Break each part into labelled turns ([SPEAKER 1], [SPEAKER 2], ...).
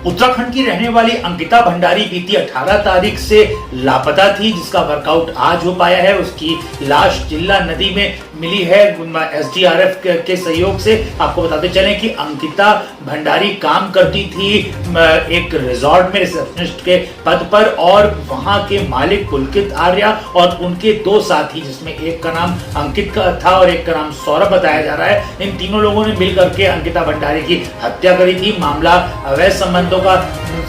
[SPEAKER 1] उत्तराखंड की रहने वाली अंकिता भंडारी बीती 18 तारीख से लापता थी, जिसका वर्कआउट आज हो पाया है। उसकी लाश चिल्ला नदी में मिली है एसडीआरएफ के सहयोग से। आपको बताते चलें कि अंकिता भंडारी काम करती थी एक रिजॉर्ट में रिसेप्शनिस्ट के पद पर, और वहां के मालिक पुलकित आर्या और उनके दो साथी, जिसमें एक का नाम अंकित का था और एक का नाम सौरभ बताया जा रहा है, इन तीनों लोगों ने मिलकर के अंकिता भंडारी की हत्या करी थी। मामला अवैध संबंधों का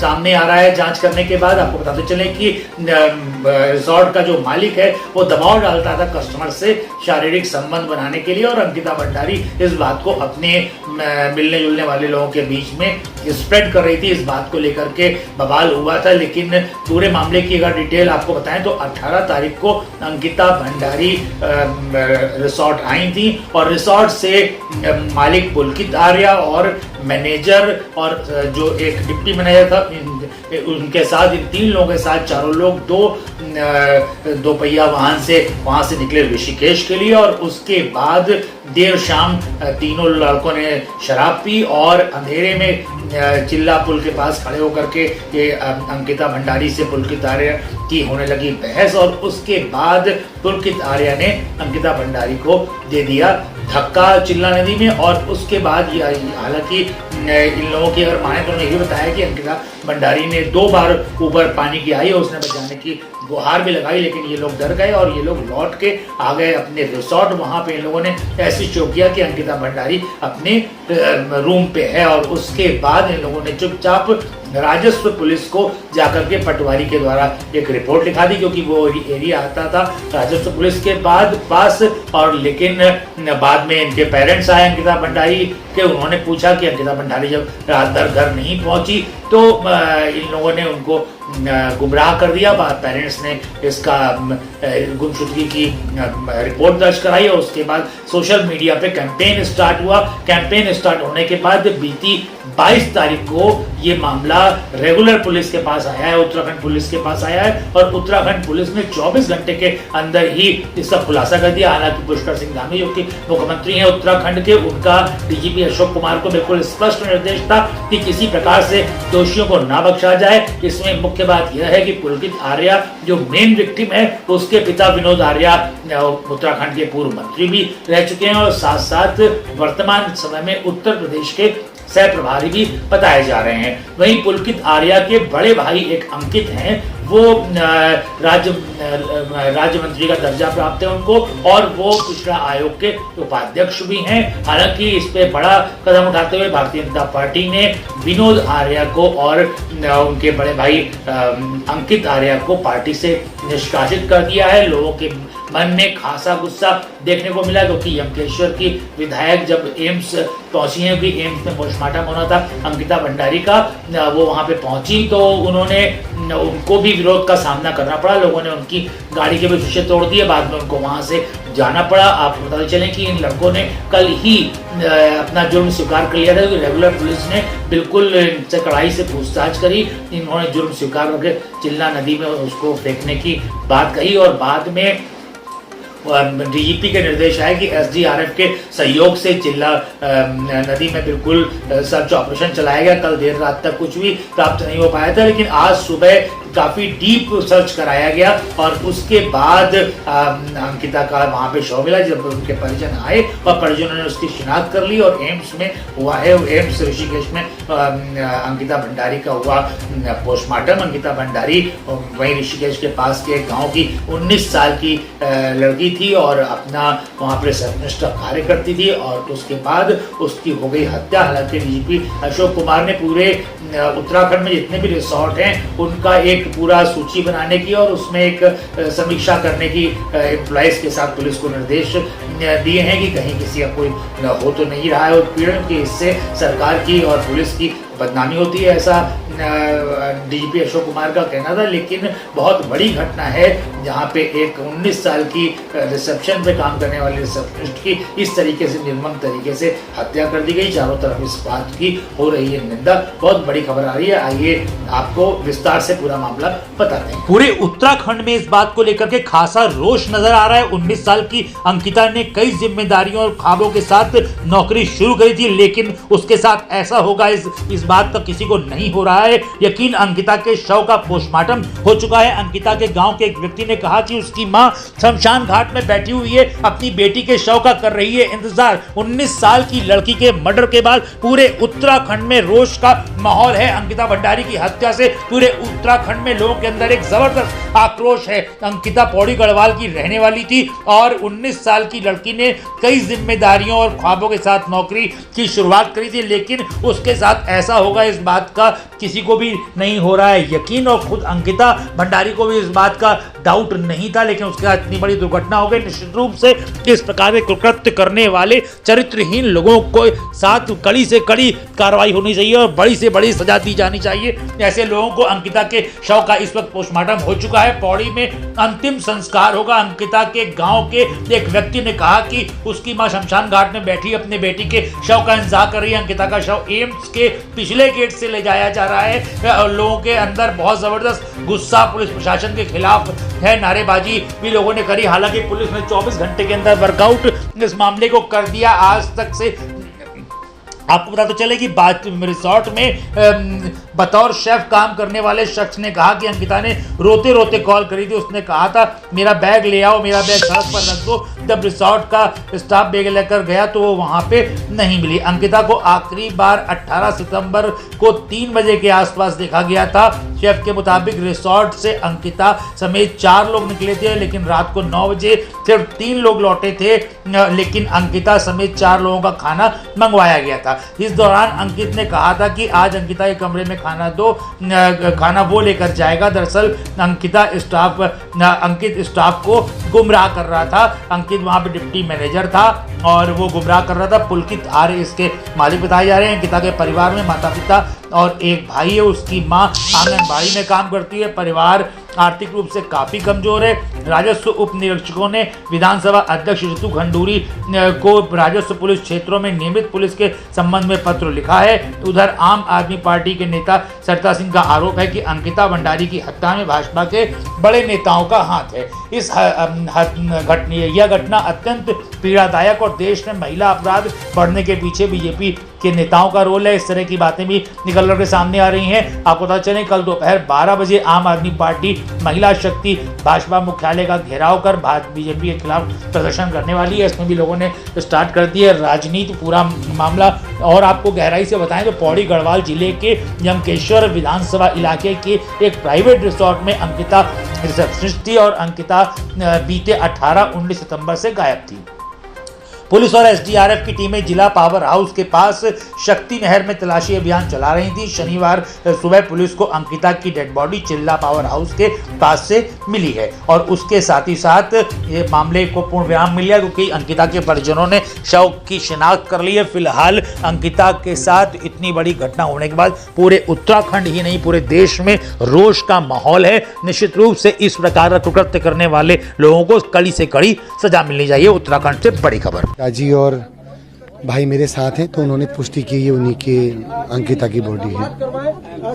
[SPEAKER 1] सामने आ रहा है। जांच करने के बाद आपको बताते चले कि रिजॉर्ट का जो मालिक है वो दबाव डालता था कस्टमर से शारीरिक संबंध बनाने के लिए, और अंकिता भंडारी इस बात को अपने मिलने जुलने वाले लोगों के बीच में स्प्रेड कर रही थी। इस बात को लेकर के बवाल हुआ था। लेकिन पूरे मामले की अगर डिटेल आपको बताएं तो 18 तारीख को अंकिता भंडारी रिसोर्ट आई थी, और रिसोर्ट से मालिक पुलकित आर्या और मैनेजर और जो एक डिप्टी मैनेजर था, उनके साथ इन तीन लोगों के साथ चारों लोग दो पहिया वाहन से वहां से निकले ऋषिकेश के लिए। और उसके बाद देर शाम तीनों लड़कों ने शराब पी और अंधेरे में चिल्ला पुल के पास खड़े होकर के ये अंकिता भंडारी से पुलकित आर्या की होने लगी बहस, और उसके बाद पुलकित आर्या ने अंकिता भंडारी को दे दिया धक्का चिल्ला नदी में। और उसके बाद हालांकि इन लोगों की अगर माने तो उन्होंने ये बताया कि अंकिता भंडारी ने 2 बार ऊपर पानी की आई और उसने बचाने की गुहार भी लगाई, लेकिन ये लोग डर गए और ये लोग लौट के आ गए अपने रिसोर्ट। वहां पे इन लोगों ने ऐसी शो किया कि अंकिता भंडारी अपने रूम पे है, और उसके बाद इन लोगों ने चुपचाप राजस्व पुलिस को जाकर के पटवारी के द्वारा एक रिपोर्ट लिखा दी, क्योंकि वो एरिया आता था राजस्व पुलिस के पास। और लेकिन बाद में इनके पेरेंट्स आए अंकिता भंडारी के, उन्होंने पूछा कि अंकिता भंडारी जब रात भर घर नहीं पहुंची तो इन लोगों ने उनको गुमराह कर दिया। पेरेंट्स ने इसका गुमशुदगी की रिपोर्ट दर्ज कराई, और उसके बाद सोशल मीडिया पे कैंपेन स्टार्ट हुआ। कैंपेन स्टार्ट होने के बाद बीती 22 तारीख को ये मामला रेगुलर पुलिस के पास आया है, उत्तराखंड पुलिस के पास आया है, और उत्तराखंड पुलिस ने 24 घंटे के अंदर ही इसका खुलासा कर दिया। हालांकि पुष्कर सिंह धामी जो कि मुख्यमंत्री हैं उत्तराखंड के, उनका डीजीपी अशोक कुमार को बिल्कुल स्पष्ट निर्देश था कि किसी प्रकार से दोषियों को ना बख्शा जाए। इसमें मुख्य बात यह है कि पुलकित आर्या जो मेन विक्टिम है, उसके पिता विनोद आर्या उत्तराखंड के पूर्व मंत्री भी रह चुके हैं, और साथ साथ वर्तमान समय में उत्तर प्रदेश के सह प्रभारी भी बताए जा रहे हैं। वहीं पुलकित आर्या के बड़े भाई एक अंकित हैं, वो राज्य मंत्री का दर्जा प्राप्त है उनको, और वो पिछड़ा आयोग के उपाध्यक्ष भी हैं। हालांकि इस पे बड़ा कदम उठाते हुए भारतीय जनता पार्टी ने विनोद आर्या को और उनके बड़े भाई अंकित आर्या को पार्टी से निष्कासित कर दिया है। लोगों के मन में खासा गुस्सा देखने को मिला, क्योंकि यमकेश्वर की विधायक जब एम्स पहुंची है, कि एम्स में पोस्टमार्टम होना था अंकिता भंडारी का, वो वहां पे पहुंची तो उनको भी विरोध का सामना करना पड़ा। लोगों ने उनकी गाड़ी के भी शीशे तोड़ दिए, बाद में उनको वहां से जाना पड़ा। आपको बताते चलें कि इन लड़कों ने कल ही अपना जुर्म स्वीकार कर लिया था, कि रेगुलर पुलिस ने बिल्कुल इनसे कड़ाई से पूछताछ करी। इन्होंने जुर्म स्वीकार करके चिल्ला नदी में उसको फेंकने की बात कही, और बाद में डीजीपी के निर्देश आए कि एसडीआरएफ के सहयोग से चिल्ला नदी में बिल्कुल सर्च ऑपरेशन चलाया गया। कल देर रात तक कुछ भी प्राप्त नहीं हो पाया था, लेकिन आज सुबह काफी डीप सर्च कराया गया, और उसके बाद अंकिता का वहां पे शव मिला। जब उनके परिजन आए और परिजनों ने उसकी शिनाख्त कर ली, और एम्स में हुआ है, एम्स ऋषिकेश में अंकिता भंडारी का हुआ पोस्टमार्टम। अंकिता भंडारी वहीं ऋषिकेश के पास के गाँव की 19 साल की लड़की थी, और अपना वहां पर रिसेप्शनिस्ट का कार्य करती थी, और उसके बाद उसकी हो गई हत्या। हालांकि डीजीपी अशोक कुमार ने पूरे उत्तराखंड में जितने भी रिसोर्ट हैं उनका एक पूरा सूची बनाने की और उसमें एक समीक्षा करने की एम्प्लॉइज के साथ पुलिस को निर्देश दिए हैं कि कहीं किसी का कोई हो तो नहीं रहा है उत्पीड़न, कि इससे सरकार की और पुलिस की बदनामी होती है, ऐसा डीजीपी अशोक कुमार का कहना था। लेकिन बहुत बड़ी घटना है जहां पे एक 19 साल की रिसेप्शन पे काम करने वाले रिसेप्शनिस्ट की इस तरीके से निर्मम तरीके से हत्या कर दी गई। चारों तरफ इस बात की हो रही है निंदा। बहुत बड़ी खबर आ रही है, आइए आपको विस्तार से पूरा मामला बताते हैं।
[SPEAKER 2] पूरे उत्तराखंड में इस बात को लेकर के खासा रोष नजर आ रहा है। 19 साल की अंकिता ने कई जिम्मेदारियों और ख्वाबों के साथ नौकरी शुरू करी थी, लेकिन उसके साथ ऐसा होगा इस बात का किसी को नहीं हो रहा है यकीन। अंकिता के शव का पोस्टमार्टम हो चुका है। अंकिता के गांव के एक व्यक्ति ने कहा कि उसकी मां शमशान घाट में बैठी हुई है, अपनी बेटी के शव का कर रही है इंतजार। 19 साल की लड़की के मर्डर के बाद पूरे उत्तराखंड में रोष का माहौल है। अंकिता भंडारी की हत्या से पूरे उत्तराखंड में लोगों के अंदर एक जबरदस्त आक्रोश है। अंकिता पौड़ी गढ़वाल की रहने वाली थी और 19 साल की लड़की ने कई जिम्मेदारियों और ख्वाबों के साथ नौकरी की शुरुआत करी थी, लेकिन उसके साथ ऐसा होगा इस बात का किसी को भी नहीं हो रहा है यकीन। और खुद अंकिता भंडारी को भी इस बात का डाउट नहीं था, लेकिन उसके साथ इतनी बड़ी दुर्घटना हो गई। निश्चित रूप से इस प्रकार के कुकृत्य करने वाले चरित्रहीन लोगों को साथ कड़ी से कड़ी कार्रवाई होनी चाहिए और बड़ी से बड़ी सजा दी जानी चाहिए ऐसे लोगों को। अंकिता के शव का इस वक्त पोस्टमार्टम हो चुका है। पौड़ी में अंतिम संस्कार होगा। अंकिता के गांव के एक व्यक्ति ने कहा कि उसकी मां शमशान घाट में बैठी अपने बेटी के शव का इंतजार कर रही है। अंकिता का शव एम्स के पिछले गेट से ले जाया जा रहा है और लोगों के अंदर बहुत जबरदस्त गुस्सा पुलिस प्रशासन के खिलाफ है। नारेबाजी भी लोगों ने करी। हालांकि पुलिस ने 24 घंटे के अंदर वर्कआउट इस मामले को कर दिया। आज तक से आपको पता तो चले कि बात रिसोर्ट में बतौर शेफ काम करने वाले शख्स ने कहा कि अंकिता ने रोते रोते कॉल करी थी। उसने कहा था मेरा बैग ले आओ, मेरा बैग सड़क पर रख दो। जब रिसोर्ट का स्टाफ बैग लेकर गया तो वो वहां पे नहीं मिली। अंकिता को आखिरी बार 18 सितंबर को 3 बजे के आसपास देखा गया था। शेफ के मुताबिक रिसोर्ट से अंकिता समेत 4 लोग निकले थे, लेकिन रात को 9 बजे सिर्फ 3 लोग लौटे थे, लेकिन अंकिता समेत 4 लोगों का खाना मंगवाया गया था। इस दौरान अंकित ने कहा था कि आज अंकिता के कमरे में खाना दो, खाना वो लेकर जाएगा। दरअसल अंकित स्टाफ को गुमराह कर रहा था। अंकित वहां पे डिप्टी मैनेजर था और वो गुमराह कर रहा था। पुलकित आर्य इसके मालिक बताए जा रहे हैं। अंकिता के परिवार में माता पिता और एक भाई है। उसकी मां आंगनबाड़ी में काम करती है। परिवार आर्थिक रूप से काफी कमजोर है। राजस्व उप निरीक्षकों ने विधानसभा अध्यक्ष ऋतु खंडूरी को राजस्व पुलिस क्षेत्रों में नियमित पुलिस के संबंध में पत्र लिखा है। उधर आम आदमी पार्टी के नेता सरिता सिंह का आरोप है कि अंकिता भंडारी की हत्या में भाजपा के बड़े नेताओं का हाथ है। यह घटना अत्यंत पीड़ादायक और देश में महिला अपराध बढ़ने के पीछे बीजेपी के नेताओं का रोल है। इस तरह की बातें भी निकल कर सामने आ रही हैं। आपको पता चले कल दोपहर 12 बजे आम आदमी पार्टी महिला शक्ति भाजपा मुख्यालय का घेराव कर बीजेपी के खिलाफ प्रदर्शन करने वाली है। इसमें भी लोगों ने स्टार्ट कर दी है राजनीति पूरा मामला। और आपको गहराई से बताएं तो पौड़ी गढ़वाल जिले के यमकेश्वर विधानसभा इलाके के एक प्राइवेट रिसोर्ट में अंकिता रिसेप्शनिस्ट थी और अंकिता बीते 18-19 सितंबर से गायब थी। पुलिस और एसडीआरएफ की टीमें जिला पावर हाउस के पास शक्ति नहर में तलाशी अभियान चला रही थी। शनिवार सुबह पुलिस को अंकिता की डेड बॉडी चिल्ला पावर हाउस के पास से मिली है और उसके साथ ही साथ ये मामले को पूर्ण विराम मिल गया क्योंकि अंकिता के परिजनों ने शव की शिनाख्त कर ली है। फिलहाल अंकिता के साथ इतनी बड़ी घटना होने के बाद पूरे उत्तराखंड ही नहीं पूरे देश में रोष का माहौल है। निश्चित रूप से इस प्रकार का कुकृत्य करने वाले लोगों को कड़ी से कड़ी सजा मिलनी चाहिए। उत्तराखंड से बड़ी खबर।
[SPEAKER 3] जी और भाई मेरे साथ हैं तो उन्होंने पुष्टि की ये उन्हीं के अंकिता की बॉडी है।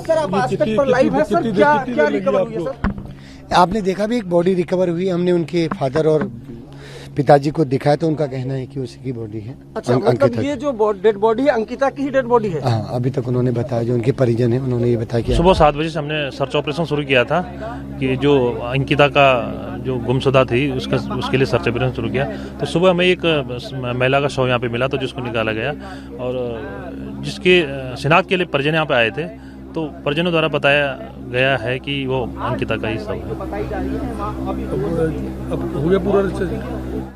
[SPEAKER 4] सर आप आज तक पर लाइव है सर, क्या रिकवर हुई है सर?
[SPEAKER 3] आपने देखा भी एक बॉडी रिकवर हुई। हमने उनके फादर और पिताजी को दिखाया तो उनका कहना है कि उसी की बॉडी है।
[SPEAKER 4] अच्छा मतलब ये जो डेड बॉडी है अंकिता की ही डेड बॉडी है?
[SPEAKER 3] हाँ अभी तक उन्होंने बताया जो उनके परिजन है उन्होंने ये बताया कि
[SPEAKER 5] सुबह 7 बजे से हमने सर्च ऑपरेशन शुरू किया था कि जो अंकिता का जो गुमशुदा थी उसके लिए सर्च ऑपरेशन शुरू किया। तो सुबह हमें एक महिला का शव यहाँ पे मिला तो जिसको निकाला गया और जिसके शिनाख्त के लिए परिजन यहाँ पे आए थे तो परिजनों द्वारा बताया गया है कि वो अंकिता का ही शव है।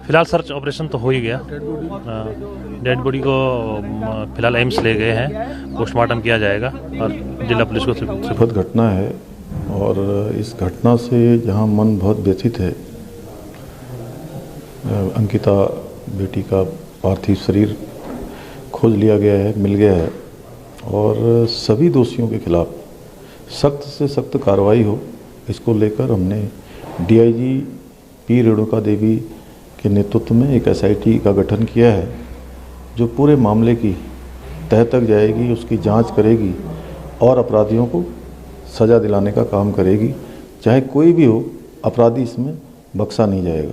[SPEAKER 5] फिलहाल सर्च ऑपरेशन तो हो ही गया। डेड बॉडी को फिलहाल एम्स ले गए हैं, पोस्टमार्टम किया जाएगा और जिला पुलिस को
[SPEAKER 6] दुखद घटना है और इस घटना से जहां मन बहुत व्यथित है। अंकिता बेटी का पार्थिव शरीर खोज लिया गया है, मिल गया है और सभी दोषियों के खिलाफ सख्त से सख्त कार्रवाई हो, इसको लेकर हमने डीआईजी पी रेणुका देवी के नेतृत्व में एक एसआईटी का गठन किया है जो पूरे मामले की तह तक जाएगी, उसकी जांच करेगी और अपराधियों को सज़ा दिलाने का काम करेगी। चाहे कोई भी हो, अपराधी इसमें बख्शा नहीं जाएगा।